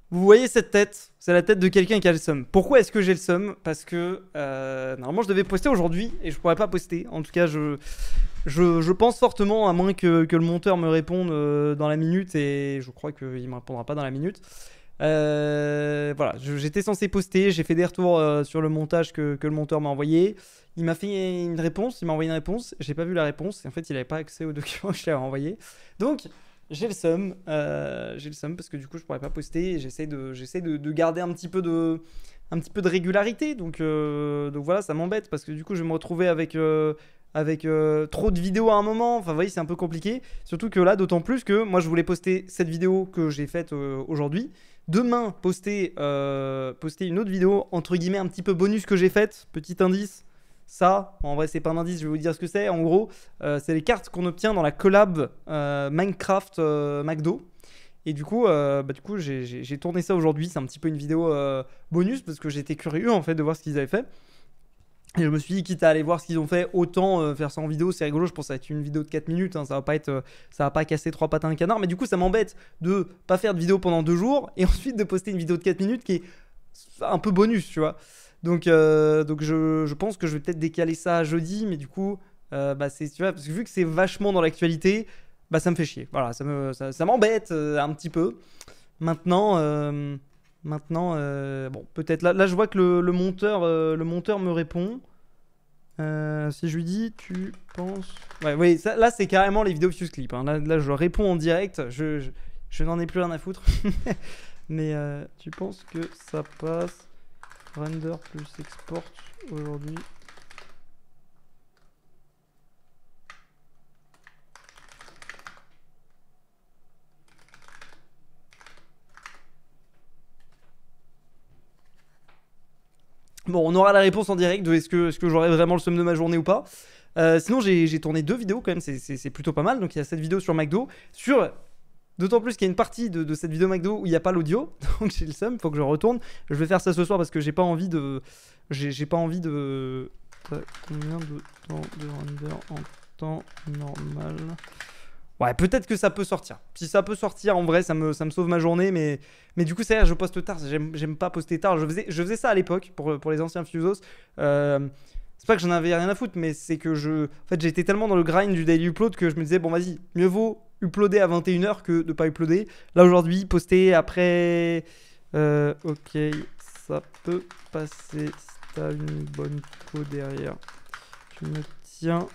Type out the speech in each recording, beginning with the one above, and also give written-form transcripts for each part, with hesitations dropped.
Vous voyez cette tête? C'est la tête de quelqu'un qui a le seum. Pourquoi est-ce que j'ai le seum? Parce que normalement je devais poster aujourd'hui et je pourrais pas poster. En tout cas, je pense fortement, à moins que le monteur me réponde dans la minute, et je crois qu'il me répondra pas dans la minute. Voilà, j'étais censé poster, j'ai fait des retours sur le montage que le monteur m'a envoyé. Il m'a fait une réponse, il m'a envoyé une réponse, j'ai pas vu la réponse, et en fait il avait pas accès aux documents que je lui avais envoyés. Donc j'ai le seum parce que du coup je pourrais pas poster, et j'essaie de garder un petit peu de régularité. Donc voilà, ça m'embête parce que du coup je vais me retrouver avec trop de vidéos à un moment. Enfin, vous voyez, c'est un peu compliqué. Surtout que là, d'autant plus que moi, je voulais poster cette vidéo que j'ai faite aujourd'hui. Demain, poster une autre vidéo, entre guillemets, un petit peu bonus que j'ai faite. Petit indice. Ça, en vrai, c'est pas un indice, je vais vous dire ce que c'est. En gros, c'est les cartes qu'on obtient dans la collab Minecraft McDo. Et du coup, j'ai tourné ça aujourd'hui. C'est un petit peu une vidéo bonus parce que j'étais curieux en fait de voir ce qu'ils avaient fait. Et je me suis dit, quitte à aller voir ce qu'ils ont fait, autant faire ça en vidéo, c'est rigolo. Je pense que ça va être une vidéo de 4 minutes, hein, ça va pas casser trois pattes à un canard. Mais du coup, ça m'embête de pas faire de vidéo pendant 2 jours et ensuite de poster une vidéo de 4 minutes qui est un peu bonus, tu vois. Donc je pense que je vais peut-être décaler ça à jeudi, mais du coup, tu vois, parce que vu que c'est vachement dans l'actualité, bah ça me fait chier. Voilà, ça m'embête un petit peu. Maintenant, bon, peut-être là, je vois que le monteur me répond. Si je lui dis, tu penses. Ouais, oui, là, c'est carrément les vidéos Fuse Clip, hein. Là, je réponds en direct. Je n'en ai plus rien à foutre. Mais tu penses que ça passe render plus export aujourd'hui? Bon, on aura la réponse en direct de est-ce que j'aurai vraiment le seum de ma journée ou pas. Sinon, j'ai tourné 2 vidéos quand même, c'est plutôt pas mal. Donc, il y a cette vidéo sur McDo. D'autant plus qu'il y a une partie de cette vidéo McDo où il n'y a pas l'audio. Donc, j'ai le seum, faut que je retourne. Je vais faire ça ce soir parce que j'ai pas envie de. J'ai pas envie de. Combien de temps de render en temps normal? Ouais, peut-être que ça peut sortir. Si ça peut sortir, en vrai, ça me sauve ma journée. Mais du coup, c'est vrai, je poste tard. J'aime pas poster tard. Je faisais ça à l'époque pour les anciens Fusos. C'est pas que j'en avais rien à foutre, mais c'est que en fait, j'étais tellement dans le grind du daily upload que je me disais, bon, vas-y, mieux vaut uploader à 21h que de pas uploader. Là, aujourd'hui, poster après. Ok, ça peut passer. Si t'as une bonne peau derrière, tu me tiens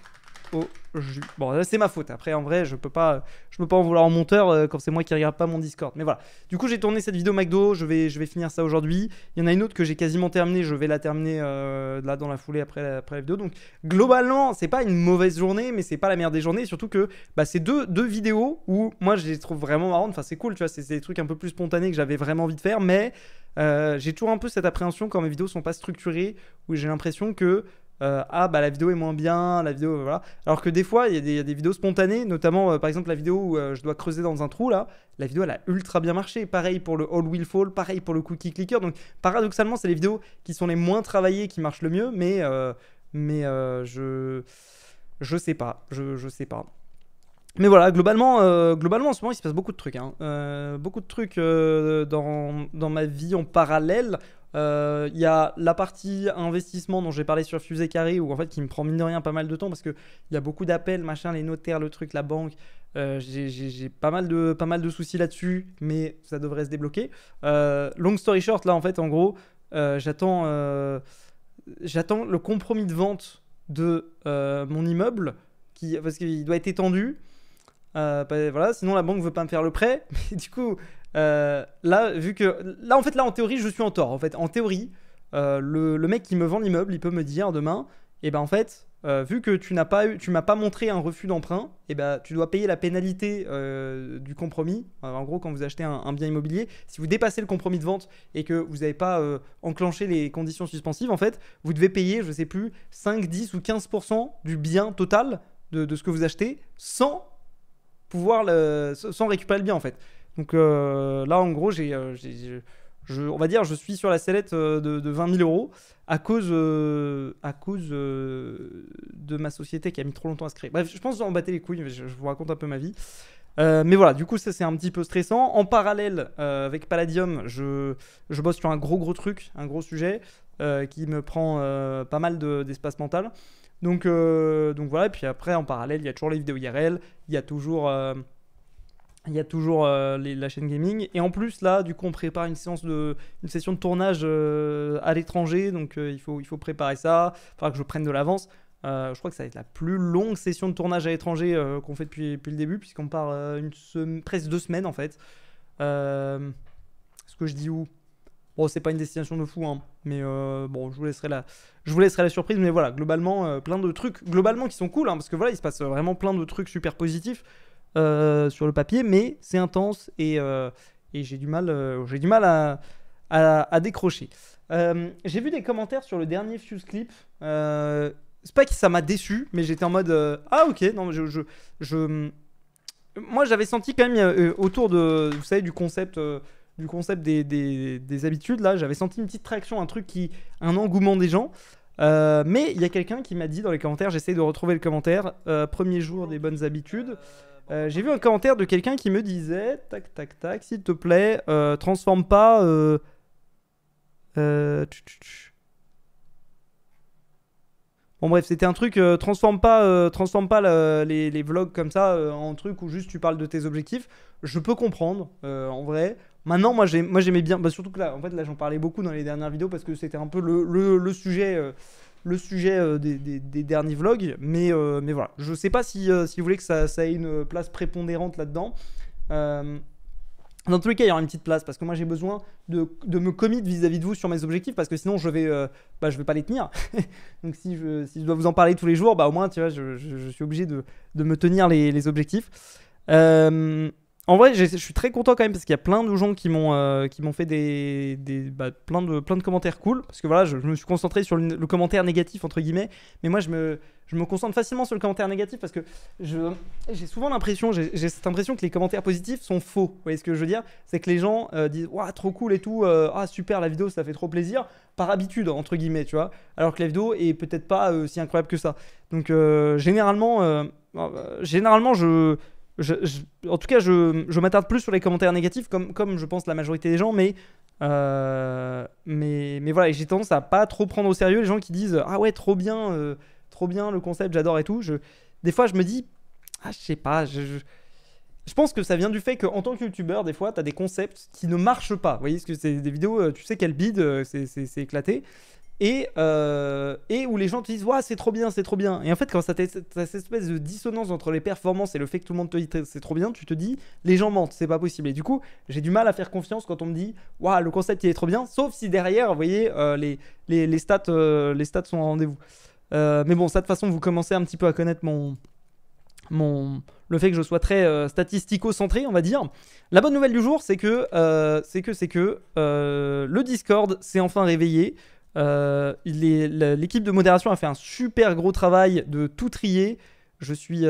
au jus. Bon, là, c'est ma faute. Après, en vrai, je peux pas en vouloir au monteur quand c'est moi qui regarde pas mon Discord. Mais voilà. Du coup, j'ai tourné cette vidéo McDo. Je vais finir ça aujourd'hui. Il y en a une autre que j'ai quasiment terminée. Je vais la terminer là dans la foulée après la vidéo. Donc, globalement, c'est pas une mauvaise journée, mais c'est pas la meilleure des journées. Surtout que c'est deux vidéos où moi, je les trouve vraiment marrantes. Enfin, c'est cool, tu vois. C'est des trucs un peu plus spontanés que j'avais vraiment envie de faire. Mais j'ai toujours un peu cette appréhension quand mes vidéos sont pas structurées, où j'ai l'impression que la vidéo est moins bien, la vidéo voilà. Alors que des fois il y a des vidéos spontanées, notamment par exemple la vidéo où je dois creuser dans un trou là, la vidéo elle a ultra bien marché. Pareil pour le All Will Fall, pareil pour le Cookie Clicker. Donc paradoxalement c'est les vidéos qui sont les moins travaillées qui marchent le mieux, mais je sais pas, je sais pas. Mais voilà, globalement en ce moment il se passe beaucoup de trucs, hein. Beaucoup de trucs dans ma vie en parallèle. Il y a la partie investissement dont j'ai parlé sur Fusée Carré, où en fait qui me prend mine de rien pas mal de temps parce que il y a beaucoup d'appels, machin, les notaires, le truc, la banque. J'ai pas mal de soucis là-dessus, mais ça devrait se débloquer. Long story short, là en fait en gros, j'attends le compromis de vente de mon immeuble parce qu'il doit être étendu. Voilà, sinon la banque veut pas me faire le prêt. Mais du coup, là, vu que là, en fait, là, en théorie, je suis en tort. En fait, en théorie, le mec qui me vend l'immeuble, il peut me dire demain, et ben en fait, vu que tu m'as pas montré un refus d'emprunt, et ben tu dois payer la pénalité du compromis. En gros, quand vous achetez un bien immobilier, si vous dépassez le compromis de vente et que vous n'avez pas enclenché les conditions suspensives, en fait, vous devez payer, je sais plus, 5, 10 ou 15% du bien total de ce que vous achetez sans récupérer le bien en fait. Donc là en gros on va dire je suis sur la sellette de 20 000 euros à cause de ma société qui a mis trop longtemps à se créer. Bref, je pense que vous en battez les couilles, mais je vous raconte un peu ma vie. Mais voilà, du coup, ça c'est un petit peu stressant. En parallèle, avec Palladium, je bosse sur un gros truc, un gros sujet qui me prend pas mal d'espace mental. Donc voilà, et puis après, en parallèle, il y a toujours les vidéos IRL, il y a toujours, la chaîne gaming. Et en plus, là, du coup, on prépare une session de tournage à l'étranger, donc il faut préparer ça. Il faudra que je prenne de l'avance. Je crois que ça va être la plus longue session de tournage à l'étranger qu'on fait depuis le début, puisqu'on part presque 2 semaines en fait. Ce que je dis où? Bon, c'est pas une destination de fou, hein, mais bon, je vous laisserai la surprise. Mais voilà, globalement, plein de trucs globalement qui sont cool, hein, parce que voilà, il se passe vraiment plein de trucs super positifs sur le papier, mais c'est intense et j'ai du mal à décrocher. J'ai vu des commentaires sur le dernier Fuse Clip. C'est pas que ça m'a déçu, mais j'étais en mode ah ok, non, moi j'avais senti quand même autour de, vous savez, du concept des habitudes là, j'avais senti une petite réaction, un engouement des gens. Mais il y a quelqu'un qui m'a dit dans les commentaires, j'essaie de retrouver le commentaire, premier jour des bonnes habitudes. J'ai vu un commentaire de quelqu'un qui me disait tac tac tac, s'il te plaît, transforme pas bon bref, c'était un truc, transforme pas les vlogs comme ça en truc où juste tu parles de tes objectifs. Je peux comprendre, en vrai. Maintenant, moi j'aimais bien, bah, surtout que là, en fait, là j'en parlais beaucoup dans les dernières vidéos parce que c'était un peu le sujet, des derniers vlogs. Mais voilà, je sais pas si vous voulez que ça ait une place prépondérante là-dedans. Dans tous les cas, il y aura une petite place parce que moi j'ai besoin de me commit vis-à-vis de vous sur mes objectifs parce que sinon je vais pas les tenir. Donc si je dois vous en parler tous les jours, bah au moins tu vois, je suis obligé de me tenir les objectifs. En vrai, je suis très content quand même parce qu'il y a plein de gens qui m'ont fait plein de commentaires cool. Parce que voilà, je me suis concentré sur le commentaire négatif entre guillemets. Mais moi, je me concentre facilement sur le commentaire négatif parce que j'ai souvent l'impression, j'ai cette impression que les commentaires positifs sont faux. Vous voyez ce que je veux dire? C'est que les gens disent waouh, trop cool et tout, ah super la vidéo, ça fait trop plaisir, par habitude entre guillemets, tu vois. Alors que la vidéo est peut-être pas si incroyable que ça. Donc généralement, en tout cas, je m'attarde plus sur les commentaires négatifs, comme je pense la majorité des gens, mais voilà, et j'ai tendance à pas trop prendre au sérieux les gens qui disent ah ouais, trop bien le concept, j'adore et tout. Des fois, je me dis, ah, je sais pas, je pense que ça vient du fait qu'en tant que youtubeur, des fois, tu as des concepts qui ne marchent pas. Vous voyez, parce que c'est des vidéos, tu sais qu'elles bident, c'est éclaté. Et où les gens te disent ouais, c'est trop bien, c'est trop bien. Et en fait, quand t'as cette espèce de dissonance entre les performances et le fait que tout le monde te dit c'est trop bien, tu te dis les gens mentent, c'est pas possible. Et du coup, j'ai du mal à faire confiance quand on me dit waouh, le concept il est trop bien, sauf si derrière, vous voyez, les stats sont au rendez-vous. Mais bon, ça de toute façon, vous commencez un petit peu à connaître le fait que je sois très statistico-centré, on va dire. La bonne nouvelle du jour, c'est que le Discord s'est enfin réveillé. L'équipe de modération a fait un super gros travail de tout trier. Je suis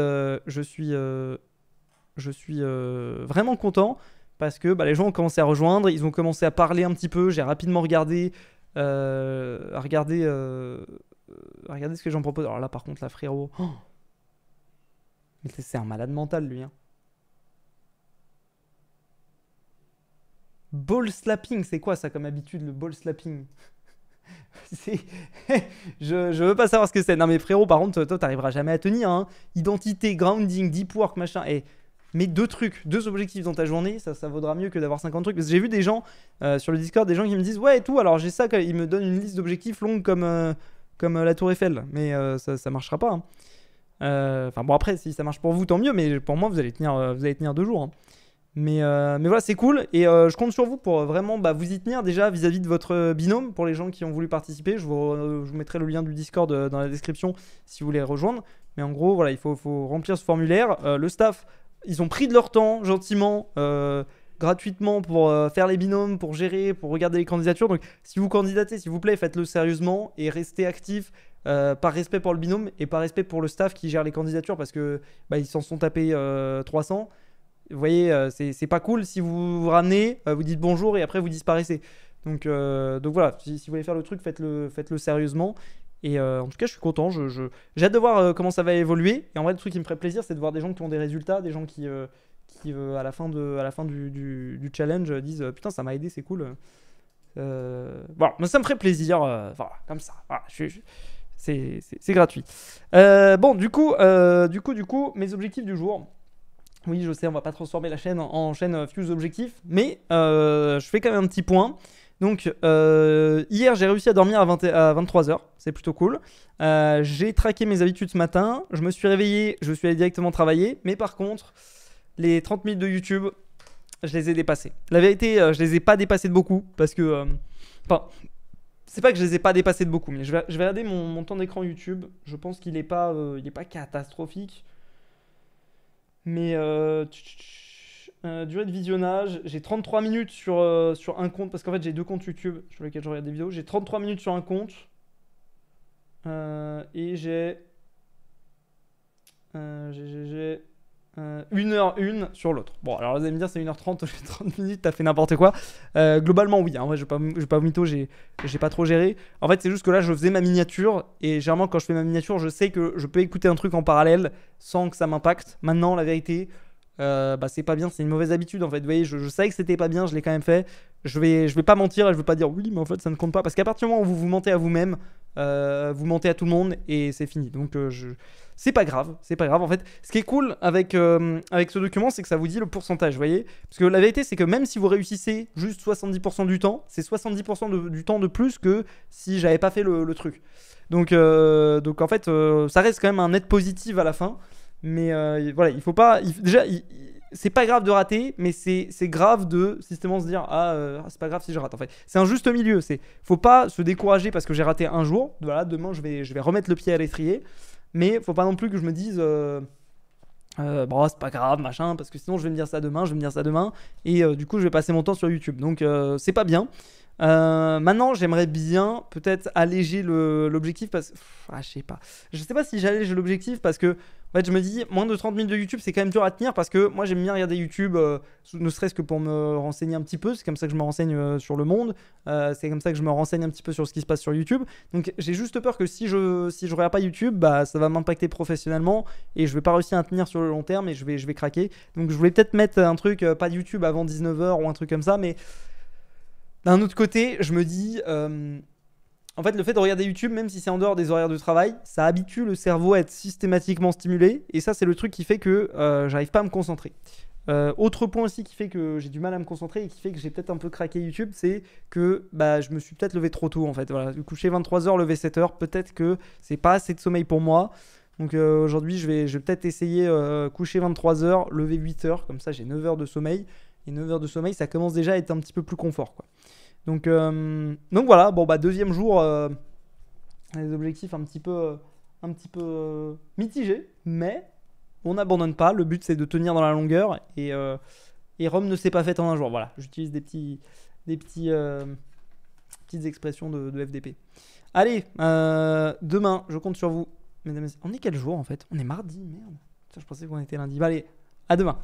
vraiment content parce que les gens ont commencé à rejoindre, ils ont commencé à parler un petit peu. J'ai rapidement regardé regarder ce que j'en propose. Alors là par contre, là frérot, mais c'est un malade mental lui, hein. Ball slapping, c'est quoi ça comme habitude, le ball slapping? Je veux pas savoir ce que c'est. Non mais frérot, par contre, toi t'arriveras jamais à tenir, hein. Identité, grounding, deep work, machin. Et mais deux objectifs dans ta journée, ça vaudra mieux que d'avoir 50 trucs. Parce que j'ai vu des gens sur le Discord, des gens qui me disent ouais et tout, alors j'ai ça, ils me donnent une liste d'objectifs longue comme la Tour Eiffel. Mais ça marchera pas, hein. Enfin bon, après si ça marche pour vous tant mieux, mais pour moi vous allez tenir 2 jours, hein. Mais voilà, c'est cool et je compte sur vous pour vraiment vous y tenir déjà vis-à-vis de votre binôme. Pour les gens qui ont voulu participer, je vous mettrai le lien du Discord dans la description si vous voulez rejoindre. Mais en gros, voilà, il faut remplir ce formulaire. Le staff, ils ont pris de leur temps gentiment, gratuitement pour faire les binômes, pour gérer, pour regarder les candidatures. Donc si vous candidatez, s'il vous plaît, faites-le sérieusement et restez actifs. Par respect pour le binôme et par respect pour le staff qui gère les candidatures parce que ils s'en sont tapés 300. Vous voyez, c'est pas cool si vous vous ramenez, vous dites bonjour et après vous disparaissez. Donc voilà, si vous voulez faire le truc, faites-le sérieusement. Et en tout cas, je suis content. J'ai hâte de voir comment ça va évoluer. Et en vrai, le truc qui me ferait plaisir, c'est de voir des gens qui ont des résultats, des gens qui qui à la fin du challenge disent putain ça m'a aidé, c'est cool. Voilà, moi ça me ferait plaisir, voilà, comme ça. Voilà, c'est gratuit. Bon, du coup, mes objectifs du jour. Oui, je sais, on va pas transformer la chaîne en chaîne Fuse Objectifs, mais je fais quand même un petit point. Donc, hier, j'ai réussi à dormir à 23h, c'est plutôt cool. J'ai traqué mes habitudes ce matin, je me suis réveillé, je suis allé directement travailler, mais par contre, les 30 minutes de YouTube, je les ai dépassés. La vérité, je les ai pas dépassés de beaucoup, parce que... Enfin, c'est pas que je les ai pas dépassés de beaucoup, mais je vais regarder mon temps d'écran YouTube. Je pense qu'il est pas catastrophique. Mais durée de visionnage, j'ai 33 minutes sur un compte, parce qu'en fait j'ai deux comptes YouTube sur lesquels je regarde des vidéos. J'ai 33 minutes sur un compte et j'ai 1h01 sur l'autre. Bon, alors vous allez me dire c'est 1h30, j'ai 30 minutes, t'as fait n'importe quoi. Globalement, oui, hein, ouais, je vais pas mytho, j'ai pas trop géré. En fait, c'est juste que là, je faisais ma miniature et généralement, quand je fais ma miniature, je sais que je peux écouter un truc en parallèle sans que ça m'impacte. Maintenant, la vérité, bah, c'est pas bien, c'est une mauvaise habitude en fait. Vous voyez, je savais que c'était pas bien, je l'ai quand même fait. Je vais pas mentir et je vais pas dire oui, mais en fait, ça ne compte pas. Parce qu'à partir du moment où vous mentez à vous-même, vous mentez à tout le monde et c'est fini. Donc, c'est pas grave, c'est pas grave. En fait, ce qui est cool avec ce document, c'est que ça vous dit le pourcentage, vous voyez. Parce que la vérité, c'est que même si vous réussissez juste 70% du temps, c'est 70% du temps de plus que si j'avais pas fait le truc. Donc en fait, ça reste quand même un net positif à la fin. Mais voilà, il faut pas... déjà, c'est pas grave de rater, mais c'est grave de systématiquement se dire c'est pas grave si je rate en fait. C'est un juste milieu, faut pas se décourager parce que j'ai raté un jour. Voilà, demain je vais remettre le pied à l'étrier. Mais faut pas non plus que je me dise bon, c'est pas grave, machin, parce que sinon je vais me dire ça demain, et du coup je vais passer mon temps sur YouTube. Donc c'est pas bien. Maintenant, j'aimerais bien peut-être alléger l'objectif parce que je sais pas si j'allège l'objectif parce que en fait, je me dis moins de 30 minutes de YouTube, c'est quand même dur à tenir parce que moi j'aime bien regarder YouTube, ne serait-ce que pour me renseigner un petit peu. C'est comme ça que je me renseigne sur le monde. C'est comme ça que je me renseigne un petit peu sur ce qui se passe sur YouTube. Donc j'ai juste peur que si je regarde pas YouTube, bah ça va m'impacter professionnellement et je vais pas réussir à tenir sur le long terme et je vais craquer. Donc je voulais peut-être mettre un truc pas de YouTube avant 19h ou un truc comme ça, mais d'un autre côté, je me dis, en fait, le fait de regarder YouTube, même si c'est en dehors des horaires de travail, ça habitue le cerveau à être systématiquement stimulé. Et ça, c'est le truc qui fait que j'arrive pas à me concentrer. Autre point aussi qui fait que j'ai du mal à me concentrer et qui fait que j'ai peut-être un peu craqué YouTube, c'est que je me suis peut-être levé trop tôt en fait. Voilà, coucher 23h, lever 7h, peut-être que c'est pas assez de sommeil pour moi. Donc aujourd'hui, je vais peut-être essayer coucher 23h, lever 8h, comme ça j'ai 9 heures de sommeil. Et 9 heures de sommeil, ça commence déjà à être un petit peu plus confort, quoi. Donc voilà, bon bah deuxième jour, les objectifs un petit peu mitigés, mais on n'abandonne pas. Le but c'est de tenir dans la longueur et Rome ne s'est pas faite en un jour. Voilà, j'utilise des petites expressions de FDP. Allez, demain, je compte sur vous, mesdames et messieurs. On est quel jour en fait? On est mardi, merde. Putain, je pensais qu'on était lundi. Bah, allez, à demain.